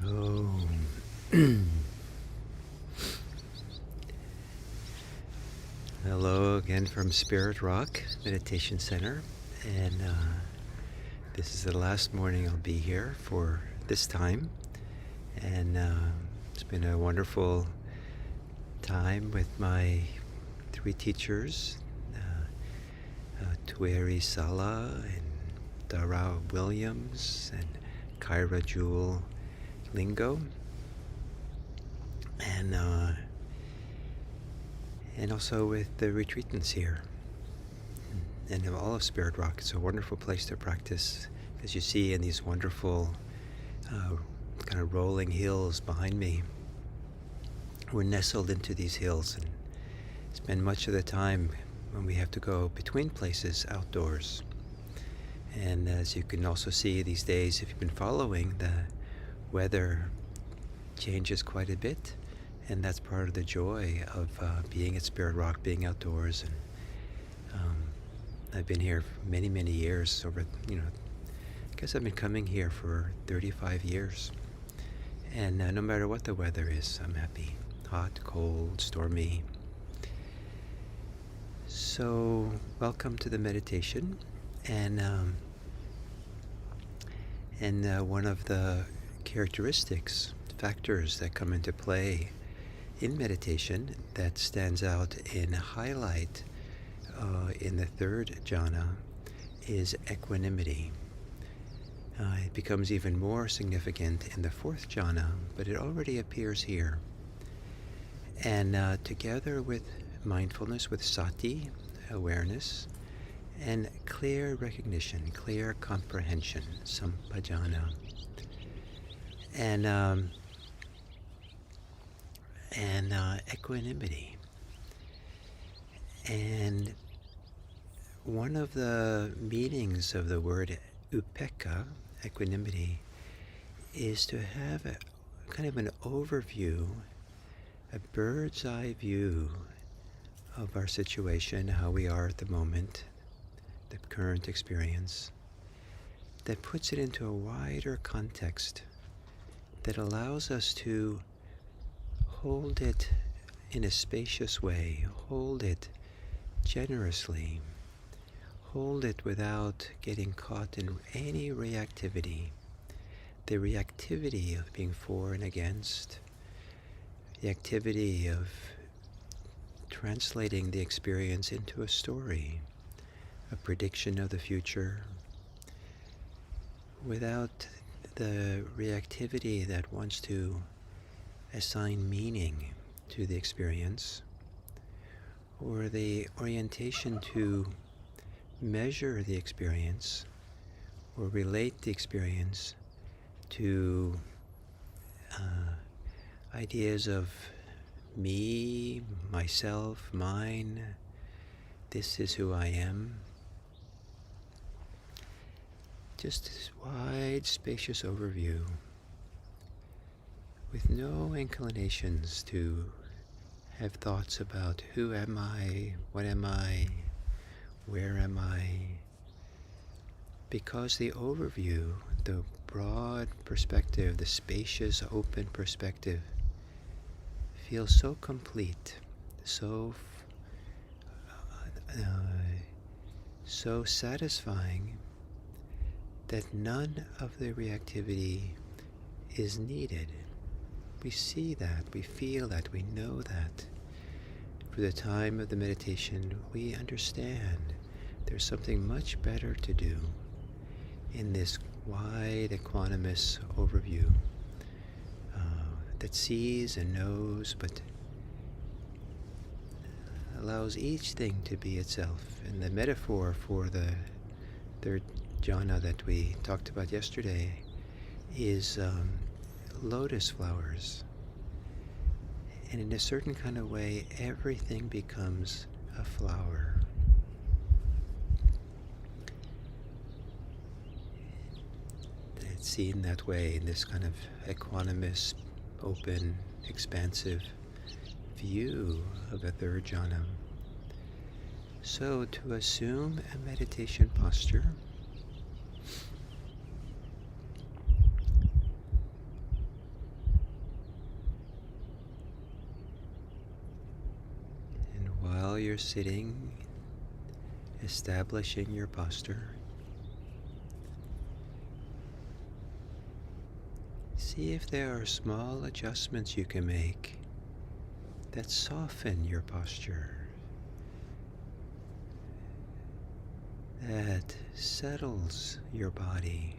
So, hello again from Spirit Rock Meditation Center, and this is the last morning I'll be here for this time, and it's been a wonderful time with my three teachers, Tueri Sala and Dara Williams and Kyra Jewel Lingo, and also with the retreatants here and all of Spirit Rock. It's a wonderful place to practice, as you see in these wonderful kind of rolling hills behind me. We're nestled into these hills and spend much of the time when we have to go between places outdoors. And as you can also see these days, if you've been following, the weather changes quite a bit, and that's part of the joy of being at Spirit Rock, being outdoors. And I've been here for many, many years. I guess I've been coming here for 35 years. And no matter what the weather is, I'm happy. Hot, cold, stormy. So, welcome to the meditation. And one of the characteristics, factors that come into play in meditation that stands out in highlight in the third jhana is equanimity. It becomes even more significant in the fourth jhana, but it already appears here. And together with mindfulness, with sati, awareness, and clear recognition, clear comprehension, sampajana, and equanimity. And one of the meanings of the word upekkha, equanimity, is to have a kind of an overview, a bird's eye view of our situation, how we are at the moment, the current experience, that puts it into a wider context, that allows us to hold it in a spacious way, hold it generously, hold it without getting caught in any reactivity. The reactivity of being for and against, the activity of translating the experience into a story, a prediction of the future, without the reactivity that wants to assign meaning to the experience, or the orientation to measure the experience or relate the experience to ideas of me, myself, mine, this is who I am. Just this wide, spacious overview with no inclinations to have thoughts about who am I, what am I, where am I, because the overview, the broad perspective, the spacious, open perspective feels so complete, so satisfying, that none of the reactivity is needed. We see that, we feel that, we know that. For the time of the meditation, we understand there's something much better to do in this wide, equanimous overview that sees and knows, but allows each thing to be itself. And the metaphor for the third jhana that we talked about yesterday is lotus flowers. And in a certain kind of way, everything becomes a flower. It's seen that way in this kind of equanimous, open, expansive view of the third jhana. So to assume a meditation posture, you're sitting, establishing your posture, see if there are small adjustments you can make that soften your posture, that settles your body.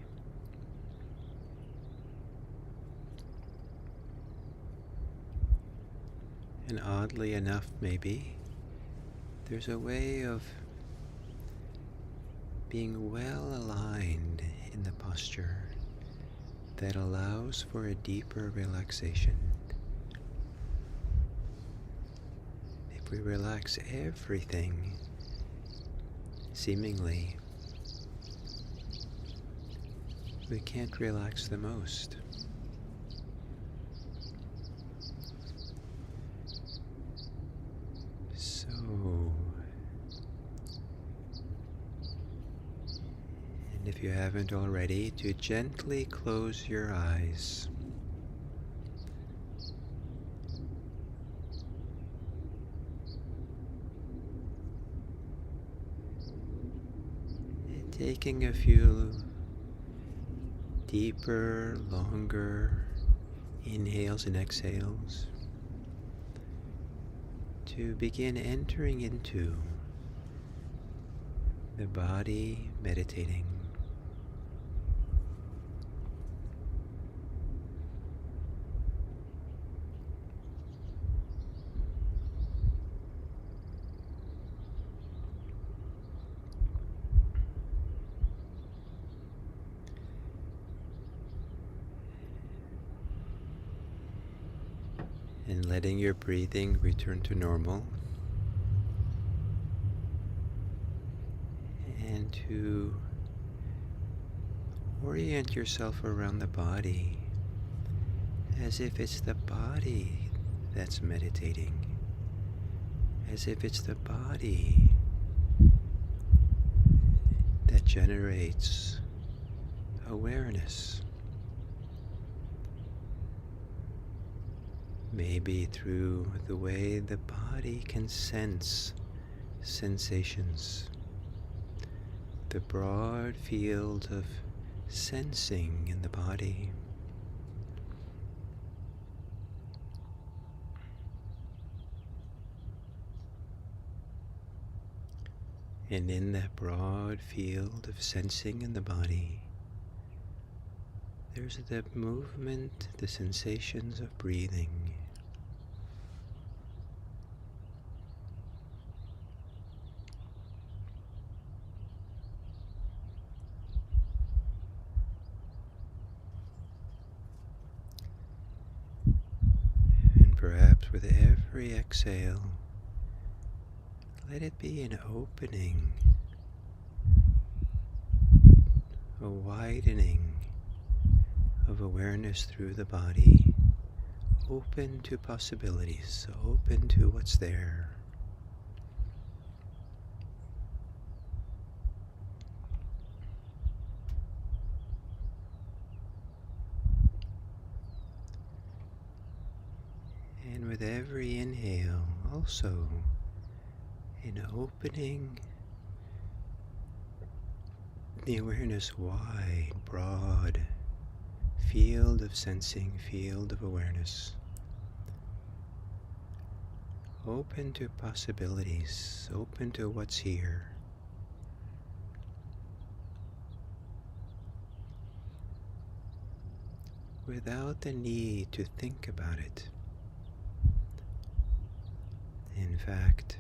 And oddly enough, maybe, there's a way of being well aligned in the posture that allows for a deeper relaxation. If we relax everything, seemingly, we can't relax the most. So, and if you haven't already, to gently close your eyes. And taking a few deeper, longer inhales and exhales to begin entering into the body, meditating. And letting your breathing return to normal. And to orient yourself around the body as if it's the body that's meditating. As if it's the body that generates awareness. Maybe through the way the body can sense sensations, the broad field of sensing in the body. And in that broad field of sensing in the body, there's the movement, the sensations of breathing. And perhaps with every exhale, let it be an opening, a widening of awareness through the body, open to possibilities, open to what's there. And with every inhale, also an opening, the awareness wide, broad, field of sensing, field of awareness. Open to possibilities, open to what's here. Without the need to think about it. In fact,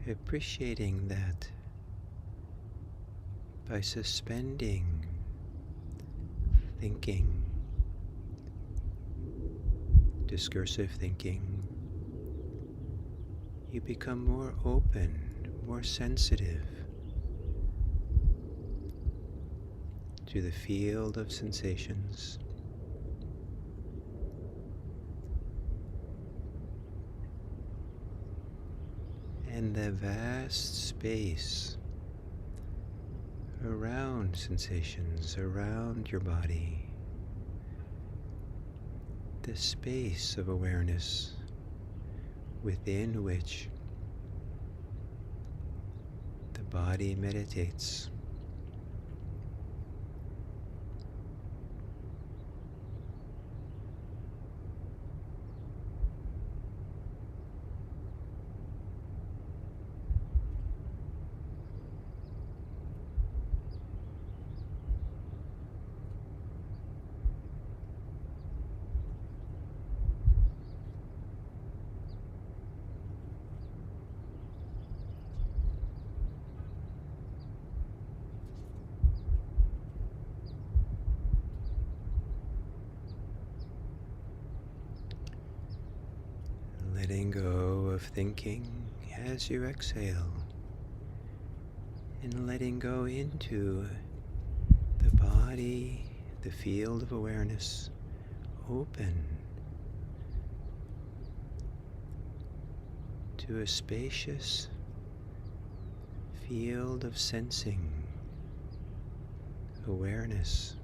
appreciating that by suspending thinking, discursive thinking, you become more open, more sensitive to the field of sensations. And the vast space around sensations, around your body, the space of awareness within which body meditates. Letting go of thinking as you exhale, and letting go into the body, the field of awareness, open to a spacious field of sensing, awareness.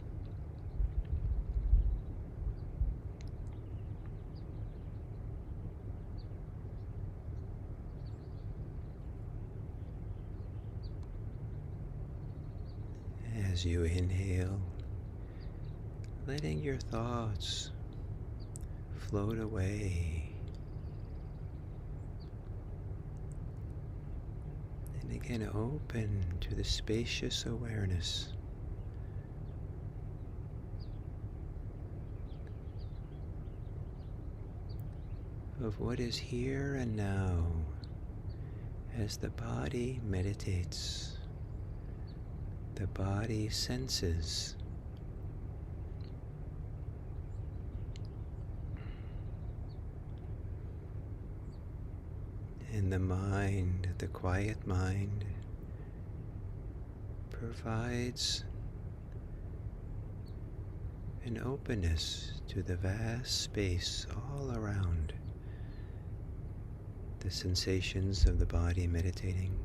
As you inhale, letting your thoughts float away. And again, open to the spacious awareness of what is here and now as the body meditates. The body senses, and the mind, the quiet mind, provides an openness to the vast space all around the sensations of the body meditating.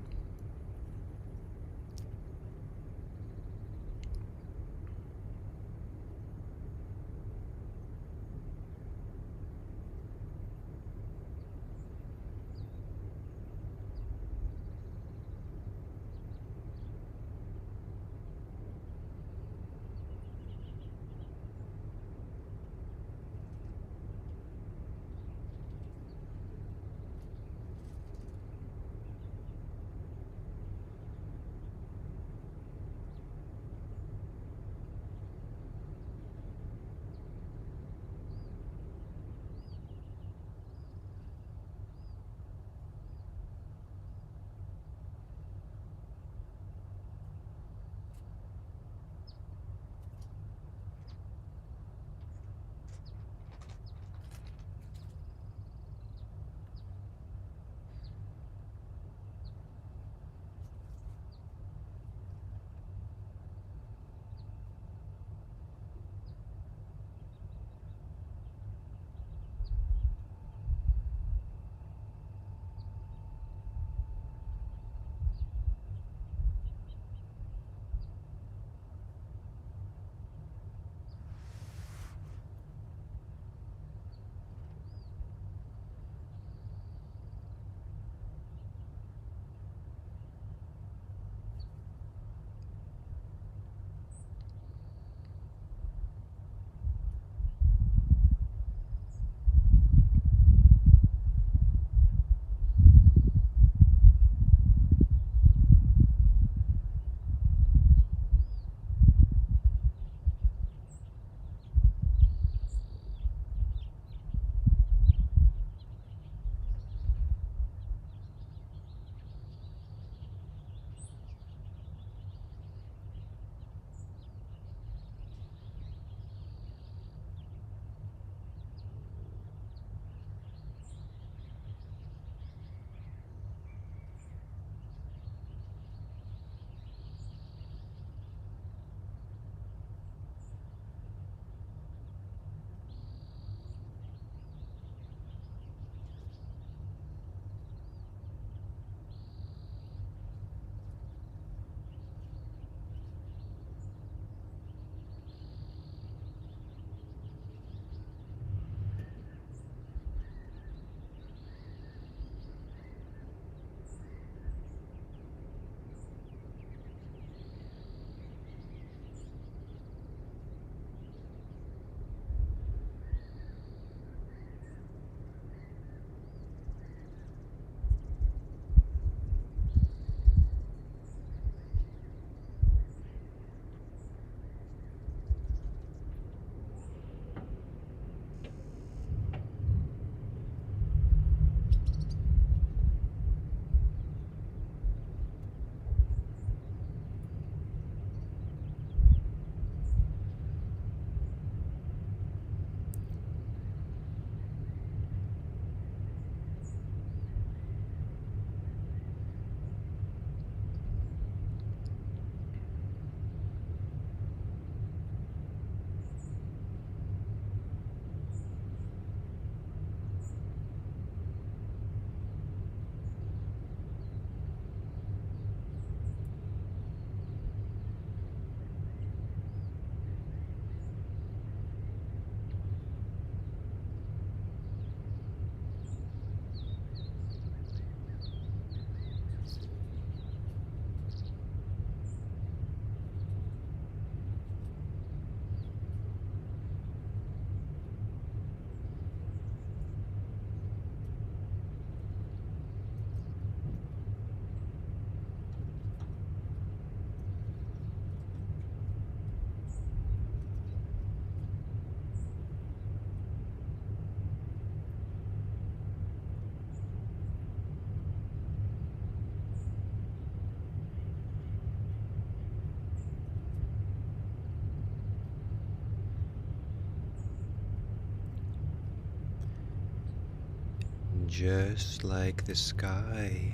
Just like the sky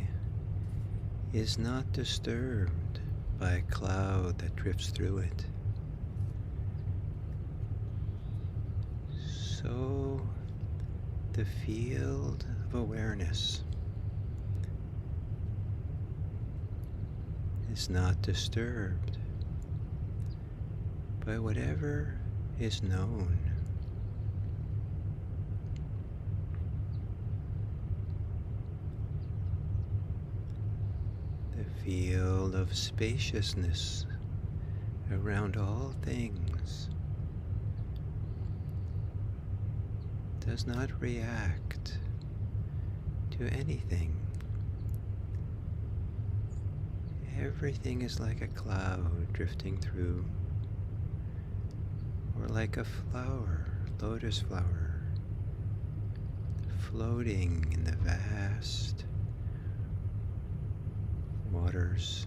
is not disturbed by a cloud that drifts through it, so the field of awareness is not disturbed by whatever is known. The field of spaciousness around all things does not react to anything. Everything is like a cloud drifting through, or like a flower, lotus flower, floating in the vast waters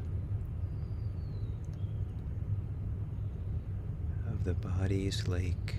of the body's lake.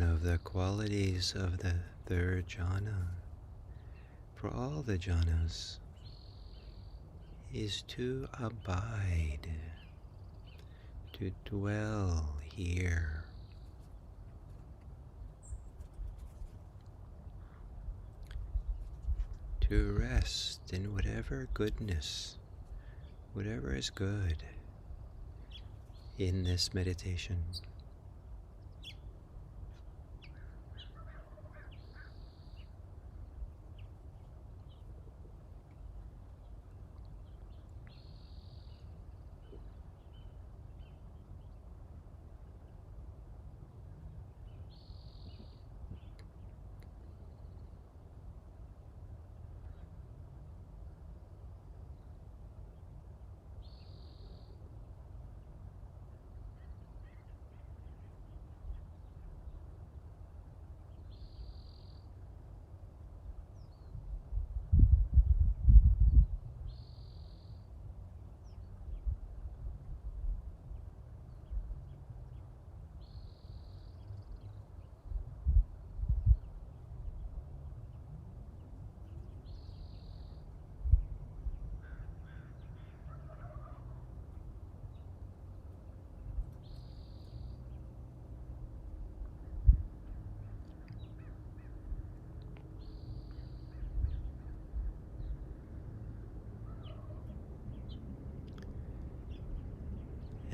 of the qualities of the third jhana, for all the jhanas, is to abide, to dwell here. To rest in whatever goodness, whatever is good in this meditation.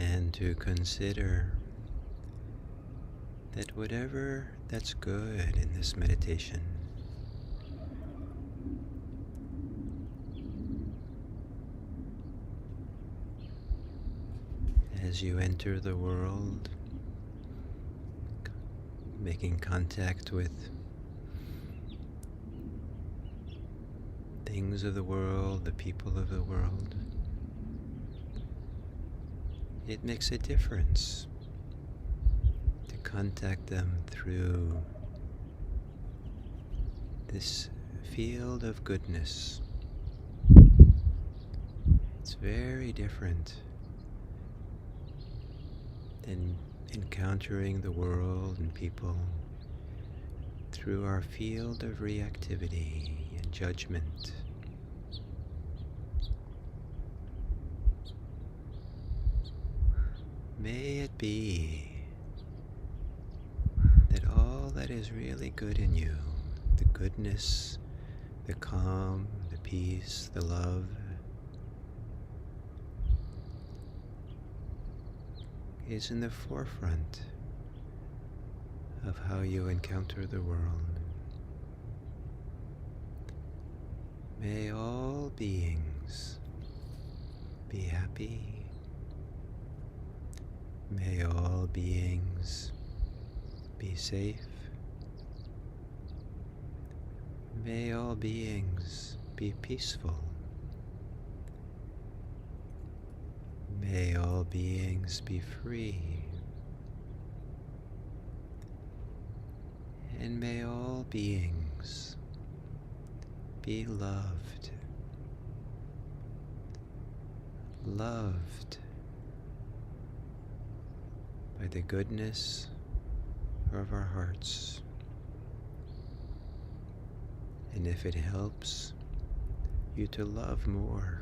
And to consider that whatever that's good in this meditation, as you enter the world, making contact with things of the world, the people of the world, it makes a difference to contact them through this field of goodness. It's very different than encountering the world and people through our field of reactivity and judgment. May it be that all that is really good in you, the goodness, the calm, the peace, the love, is in the forefront of how you encounter the world. May all beings be happy. May all beings be safe. May all beings be peaceful. May all beings be free. And may all beings be loved. Loved by the goodness of our hearts. And if it helps you to love more,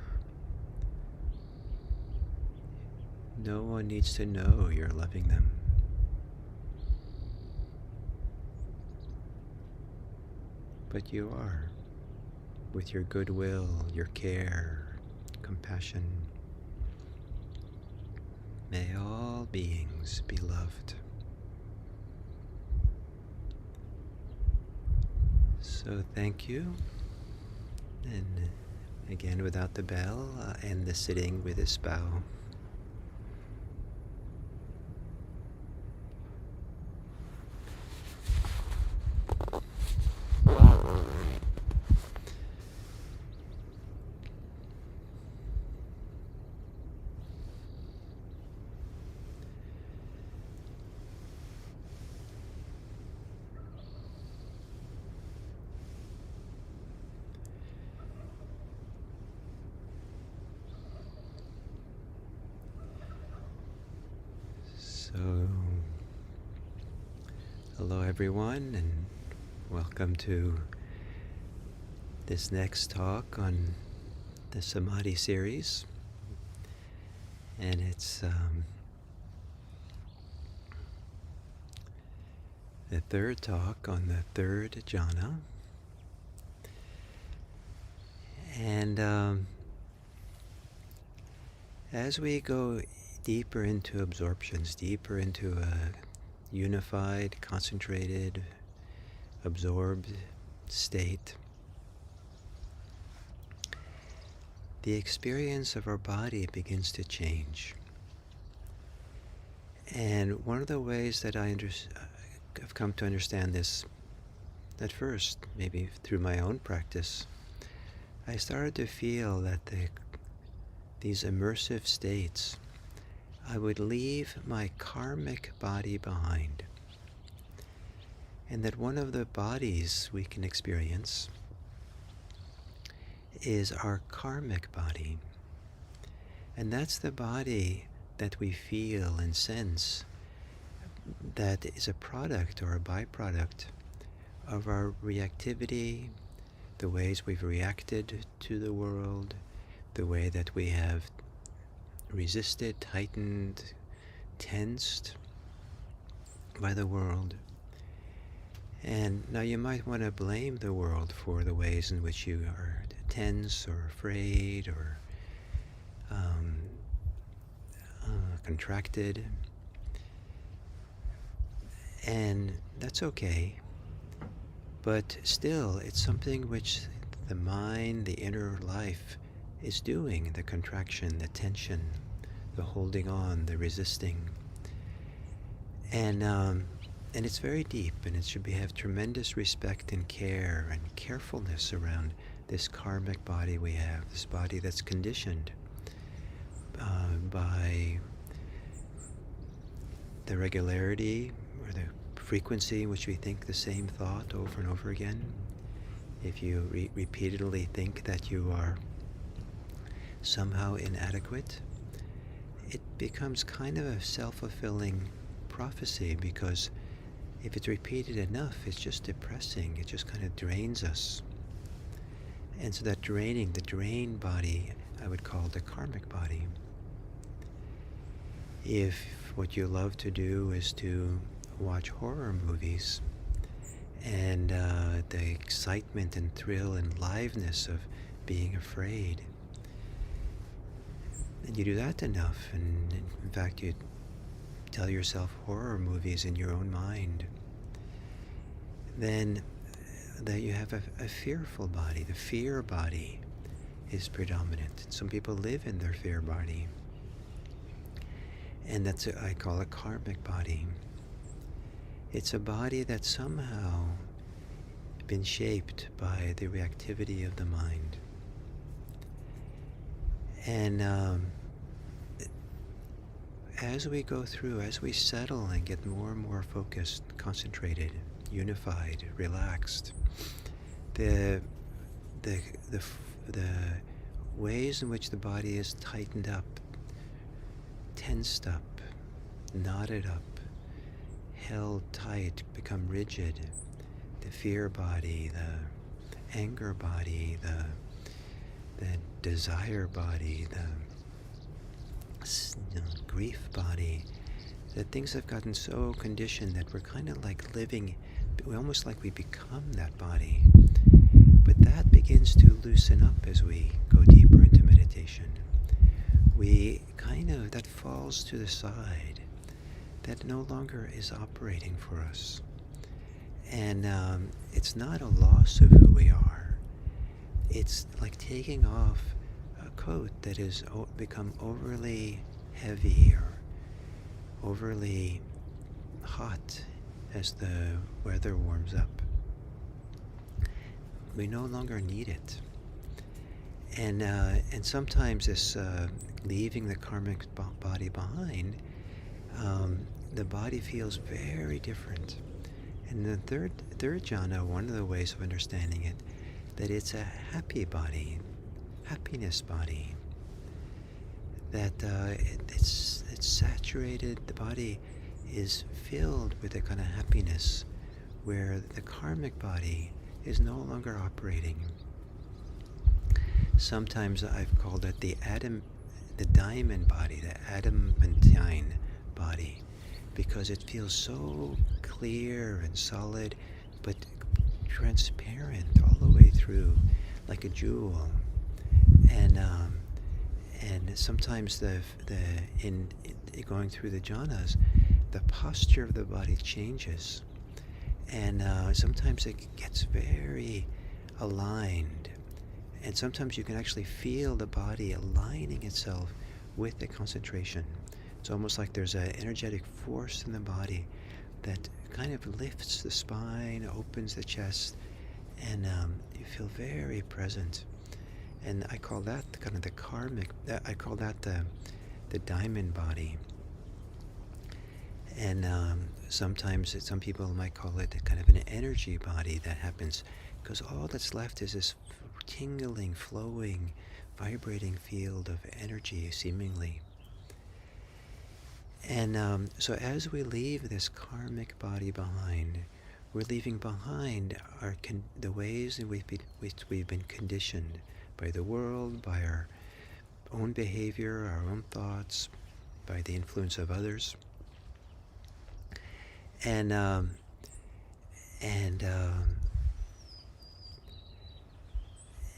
no one needs to know you're loving them. But you are, with your goodwill, your care, compassion. May all beings be loved. So thank you. And again, without the bell, end the sitting with this bow. Hello everyone, and welcome to this next talk on the Samadhi series. And it's the third talk on the third jhana. And as we go deeper into absorptions, deeper into a unified, concentrated, absorbed state, the experience of our body begins to change. And one of the ways that I've come to understand this, at first, maybe through my own practice, I started to feel that these immersive states, I would leave my karmic body behind. And that one of the bodies we can experience is our karmic body. And that's the body that we feel and sense that is a product or a byproduct of our reactivity, the ways we've reacted to the world, the way that we have resisted, tightened, tensed by the world. And now you might want to blame the world for the ways in which you are tense or afraid or contracted. And that's okay. But still, it's something which the mind, the inner life, is doing, the contraction, the tension, the holding on, the resisting. And it's very deep, and it should have tremendous respect and care and carefulness around this karmic body we have, this body that's conditioned by the regularity or the frequency in which we think the same thought over and over again. If you repeatedly think that you are somehow inadequate, it becomes kind of a self-fulfilling prophecy, because if it's repeated enough, it's just depressing. It just kind of drains us. And so that the drained body, I would call the karmic body. If what you love to do is to watch horror movies, and the excitement and thrill and liveness of being afraid, and you do that enough, and in fact you tell yourself horror movies in your own mind, then that you have a fearful body. The fear body is predominant. Some people live in their fear body. And that's I call a karmic body. It's a body that's somehow been shaped by the reactivity of the mind. And as we go through, as we settle and get more and more focused, concentrated, unified, relaxed, the ways in which the body is tightened up, tensed up, knotted up, held tight, become rigid, the fear body, the anger body, the desire body, the grief body, that things have gotten so conditioned that we're kind of like living, almost like we become that body. But that begins to loosen up as we go deeper into meditation. That falls to the side. That no longer is operating for us. And it's not a loss of who we are. It's like taking off a coat that has become overly heavy or overly hot as the weather warms up. We no longer need it. And sometimes this leaving the karmic body behind, the body feels very different. And the third jhana, one of the ways of understanding it, that it's a happy body, happiness body. That it's saturated. The body is filled with a kind of happiness where the karmic body is no longer operating. Sometimes I've called it the diamond body, the adamantine body, because it feels so clear and solid, but transparent all the way through, like a jewel. And sometimes in going through the jhanas, the posture of the body changes, and sometimes it gets very aligned, and sometimes you can actually feel the body aligning itself with the concentration. It's almost like there's an energetic force in the body that kind of lifts the spine, opens the chest, and you feel very present. And I call that kind of the karmic, I call that the diamond body. And sometimes some people might call it kind of an energy body that happens, because all that's left is this tingling, flowing, vibrating field of energy, seemingly. And so as we leave this karmic body behind, we're leaving behind the ways in which we've been conditioned by the world, by our own behavior, our own thoughts, by the influence of others. And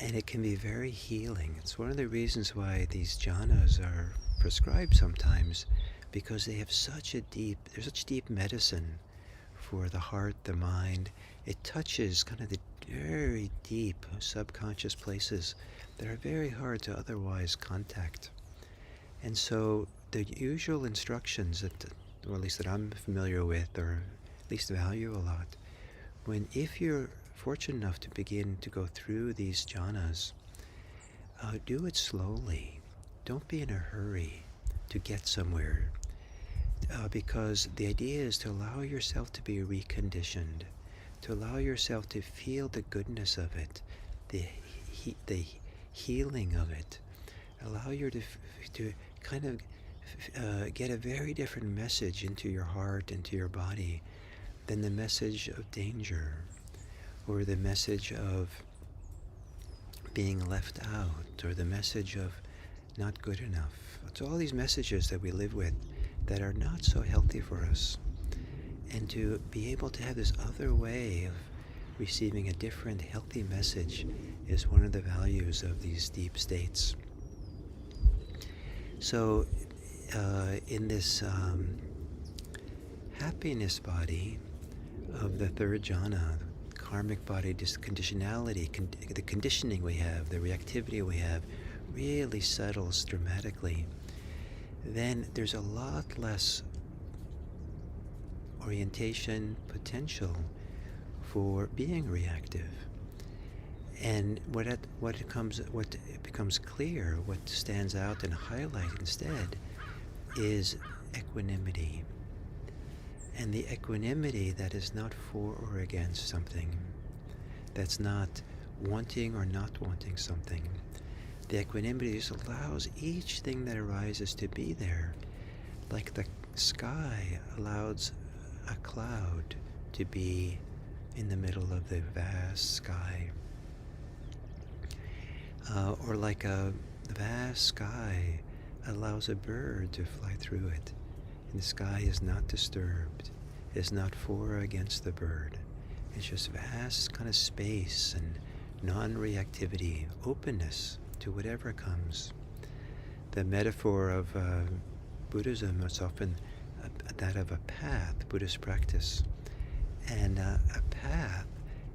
it can be very healing. It's one of the reasons why these jhanas are prescribed sometimes, because they have they're such deep medicine for the heart, the mind. It touches kind of the very deep subconscious places that are very hard to otherwise contact. And so the usual instructions or at least that I'm familiar with, or at least value a lot, if you're fortunate enough to begin to go through these jhanas, do it slowly. Don't be in a hurry to get somewhere, because the idea is to allow yourself to be reconditioned, to allow yourself to feel the goodness of it, the healing of it. Allow you to kind of get a very different message into your heart, into your body, than the message of danger, or the message of being left out, or the message of not good enough. It's all these messages that we live with that are not so healthy for us. And to be able to have this other way of receiving a different, healthy message is one of the values of these deep states. So in this happiness body of the third jhana, karmic body, conditionality, the conditioning we have, the reactivity we have, really settles dramatically. Then there's a lot less orientation potential for being reactive. And what becomes clear, what stands out and highlighted instead, is equanimity. And the equanimity that is not for or against something, that's not wanting or not wanting something. The equanimity just allows each thing that arises to be there, like the sky allows a cloud to be in the middle of the vast sky. Or like a vast sky allows a bird to fly through it. And the sky is not disturbed. It's not for or against the bird. It's just vast kind of space and non-reactivity, openness to whatever comes. The metaphor of Buddhism is often that of a path, Buddhist practice. And a path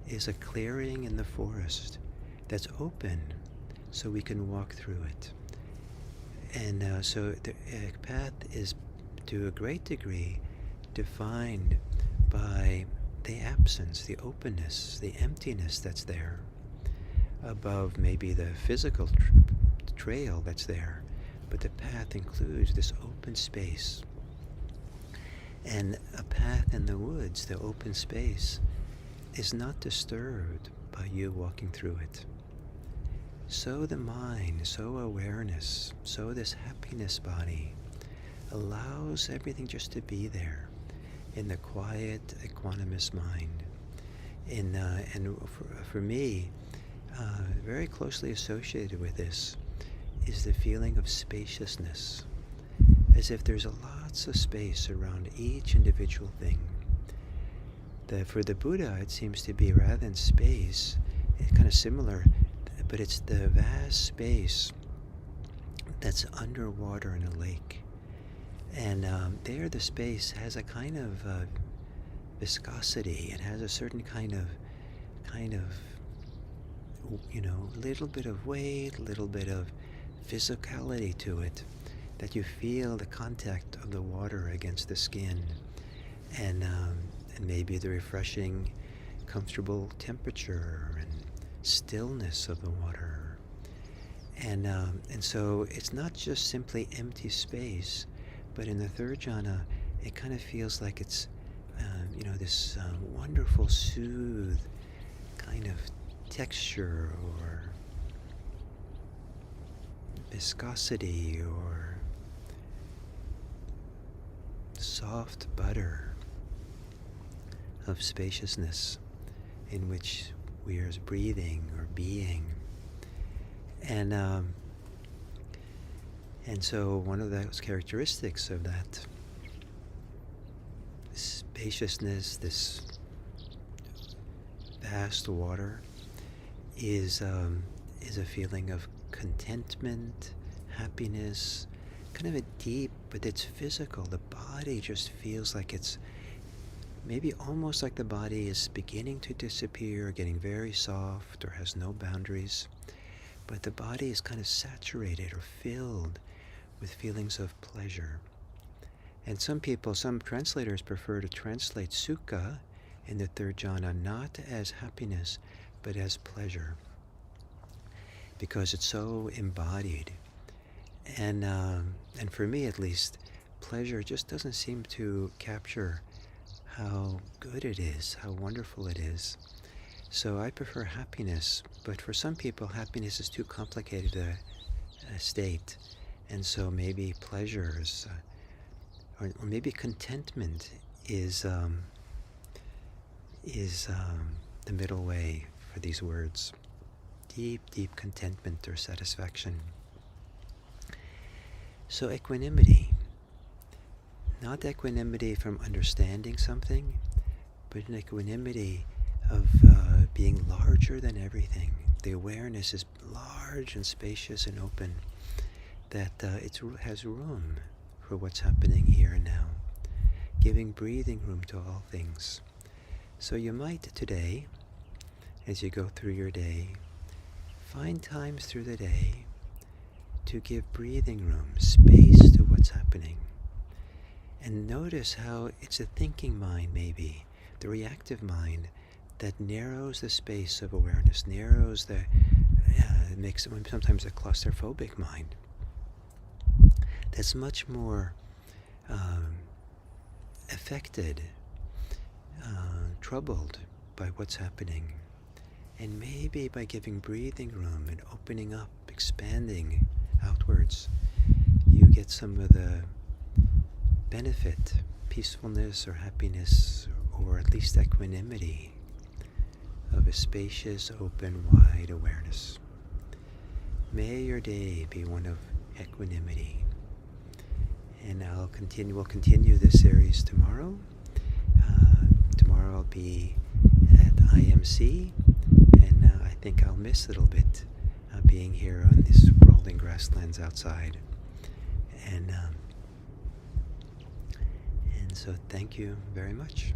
is a clearing in the forest that's open so we can walk through it. And so the path is, to a great degree, defined by the absence, the openness, the emptiness that's there, above maybe the physical trail that's there. But the path includes this open space. And a path in the woods, the open space, is not disturbed by you walking through it. So the mind, so awareness, so this happiness body allows everything just to be there in the quiet, equanimous mind. For me, very closely associated with this is the feeling of spaciousness, as if there's lots of space around each individual thing. For the Buddha, it seems to be, rather than space, it's kind of similar, but it's the vast space that's underwater in a lake. And there the space has a kind of viscosity. It has a certain kind of, little bit of weight, little bit of physicality to it, that you feel the contact of the water against the skin, and maybe the refreshing, comfortable temperature and stillness of the water. And so it's not just simply empty space, but in the third jhana, it kind of feels like it's, this wonderful, soothe kind of texture or viscosity or soft butter of spaciousness in which we are breathing or being. And so one of those characteristics of that spaciousness, this vast water, is a feeling of contentment, happiness, kind of a deep, but it's physical. The body just feels like it's maybe almost like the body is beginning to disappear, getting very soft or has no boundaries. But the body is kind of saturated or filled with feelings of pleasure. And some translators prefer to translate sukha in the third jhana not as happiness, but as pleasure, because it's so embodied. And for me at least, pleasure just doesn't seem to capture how good it is, how wonderful it is. So I prefer happiness, but for some people happiness is too complicated a state. And so maybe pleasures, or maybe contentment is the middle way for these words. Deep, deep contentment or satisfaction. So equanimity, not equanimity from understanding something, but an equanimity of being larger than everything. The awareness is large and spacious and open, that it has room for what's happening here and now, giving breathing room to all things. So you might today, as you go through your day, find times through the day to give breathing room, space to what's happening. And notice how it's a thinking mind, maybe, the reactive mind, that narrows the space of awareness, narrows makes it sometimes a claustrophobic mind. That's much more affected, troubled by what's happening. And maybe by giving breathing room and opening up, expanding outwards, you get some of the benefit, peacefulness or happiness, or at least equanimity of a spacious, open, wide awareness. May your day be one of equanimity. And we'll continue this series tomorrow. Tomorrow I'll be at IMC, and I think I'll miss a little bit being here on these rolling grasslands outside. And so thank you very much.